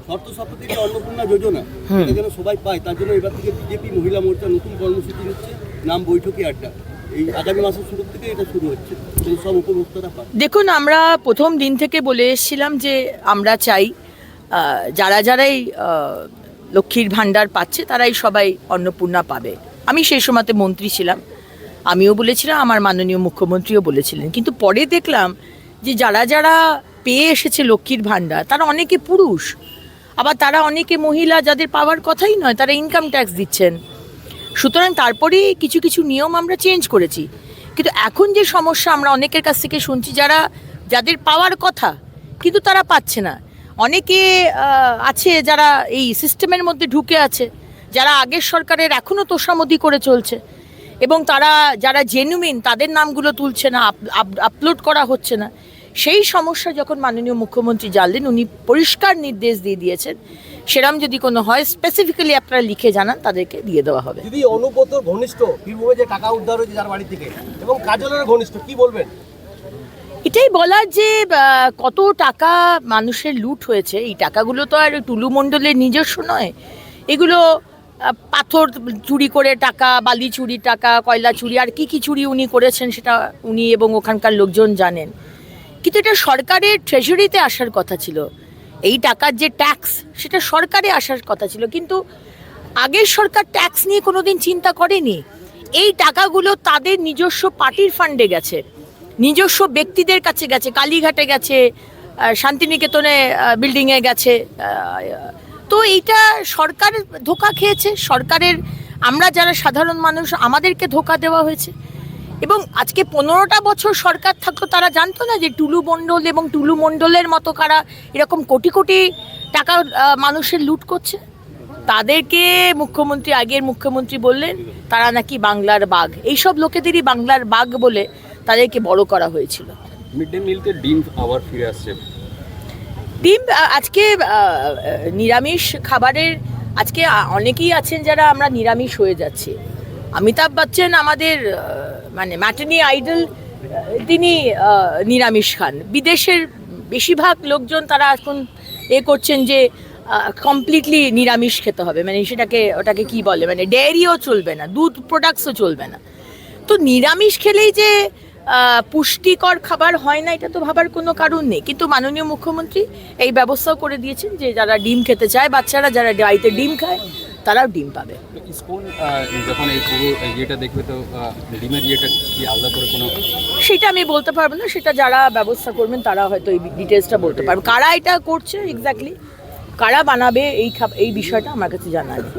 শর্ত সাপেক্ষে যে অন্নপূর্ণা যোজনা এটা যেন সবাই পায়, তার জন্য এবার থেকে বিজেপি মহিলা মোর্চা নতুন কর্মসূচি নিচ্ছে, নাম বৈঠকি আড্ডা। এই আগামী মাসের শুরু থেকে এটা শুরু হচ্ছে, সব উপভোক্তারা পায়। দেখুন, আমরা প্রথম দিন থেকে বলে এসেছিলাম যে আমরা চাই যারাই লক্ষ্মীর ভাণ্ডার পাচ্ছে তারাই সবাই অন্নপূর্ণা পাবে। আমি সেই সময়তে মন্ত্রী ছিলাম, আমিও বলেছিলাম, আমার মাননীয় মুখ্যমন্ত্রীও বলেছিলেন। কিন্তু পরে দেখলাম যে যারা পেয়ে এসেছে লক্ষ্মীর ভাণ্ডার তারা অনেকে পুরুষ, আবার তারা অনেকে মহিলা যাদের পাওয়ার কথাই নয়, তারা ইনকাম ট্যাক্স দিচ্ছেন। সুতরাং তারপরেই কিছু নিয়ম আমরা চেঞ্জ করেছি। কিন্তু এখন যে সমস্যা আমরা অনেকের কাছ থেকে শুনছি, যাদের পাওয়ার কথা কিন্তু তারা পাচ্ছে না। অনেকে আছে যারা এই সিস্টেমের মধ্যে ঢুকে আছে, যারা আগের সরকারের এখনও তোষামদি করে চলছে, এবং যারা জেনুইন তাদের নামগুলো তুলছে না, আপলোড করা হচ্ছে না। সেই সমস্যা যখন মাননীয় মুখ্যমন্ত্রী জানলেন, উনি পরিষ্কার নির্দেশ দিয়ে দিয়েছেন, সেরম যদি কোনো হয় স্পেসিফিক্যালি আপনারা লিখে জানান, তাদেরকে দিয়ে দেওয়া হবে। দিদি, অনুব্রতর ঘনিষ্ঠ বীরভূমে যে টাকা উদ্ধার হয়েছে যার বাড়ি থেকে, এবং কাজলের ঘনিষ্ঠ, কি বলবেন? এটাই বলার যে কত টাকা মানুষের লুট হয়েছে। এই টাকাগুলো তো আর টুলু মণ্ডলের নিজস্ব নয়, এগুলো পাথর চুরি করে টাকা, বালি চুরি টাকা, কয়লা চুরি, আর কি চুরি উনি করেছেন সেটা উনি এবং ওখানকার লোকজন জানেন। কিন্তু এটা সরকারের ট্রেজারিতে আসার কথা ছিল। এই টাকার যে ট্যাক্স, সেটা সরকারে আসার কথা ছিল, কিন্তু আগের সরকার ট্যাক্স নিয়ে কোনোদিন চিন্তা করেনি। এই টাকাগুলো তাদের নিজস্ব পার্টির ফান্ডে গেছে, নিজস্ব ব্যক্তিদের কাছে গেছে, কালীঘাটে গেছে, শান্তিনিকেতনে বিল্ডিংয়ে গেছে। তো এইটা সরকার ধোঁকা খেয়েছে, সরকারের, আমরা যারা সাধারণ মানুষ আমাদেরকে ধোঁকা দেওয়া হয়েছে। এবং আজকে 15টা বছর সরকার থাকতো, তারা জানতো না যে টুলু মণ্ডল এবং টুলু মণ্ডলের মতো কারা এরকম কোটি কোটি টাকা মানুষের লুট করছে। তাদেরকে আগের মুখ্যমন্ত্রী বললেন তারা নাকি বাংলার বাঘ। এইসব লোকেদেরই বাংলার বাঘ বলে তাদেরকে বড় করা হয়েছিল। মিড ডে মিলকে ডিম আবার ফিরে আসছে। ডিম আজকে নিরামিষ খাবারের, আজকে অনেকেই আছেন যারা আমরা নিরামিষ হয়ে যাচ্ছি। অমিতাভ বচ্চন আমাদের মানে ম্যাটার্নি আইডল, তিনি নিরামিষ খান। বিদেশের বেশিরভাগ লোকজন তারা এখন করছেন যে কমপ্লিটলি নিরামিষ খেতে হবে, মানে ওটাকে কি বলে, মানে ডেয়ারিও চলবে না, দুধ প্রোডাক্টসও চলবে না। তো নিরামিষ খেলেই যে পুষ্টিকর খাবার হয় না, এটা তো ভাবার কোনো কারণ নেই। কিন্তু মাননীয় মুখ্যমন্ত্রী এই ব্যবস্থাও করে দিয়েছেন যে যারা ডিম খেতে চায়, বাচ্চারা যারা বাড়িতে ডিম খায়, তারাও ডিম পাবে। স্কুল যখন এই পুরো ইয়েটা দেখবে, তো ডিমের ইয়েটা কি আলাদা করে কোনো, সেটা আমি বলতে পারবো না। সেটা যারা ব্যবস্থা করবেন তারা হয়তো এই ডিটেলসটা বলতে পারবে। কারা এটা করছে এক্স্যাক্টলি, কারা বানাবে এই বিষয়টা আমার কাছে জানা নেই।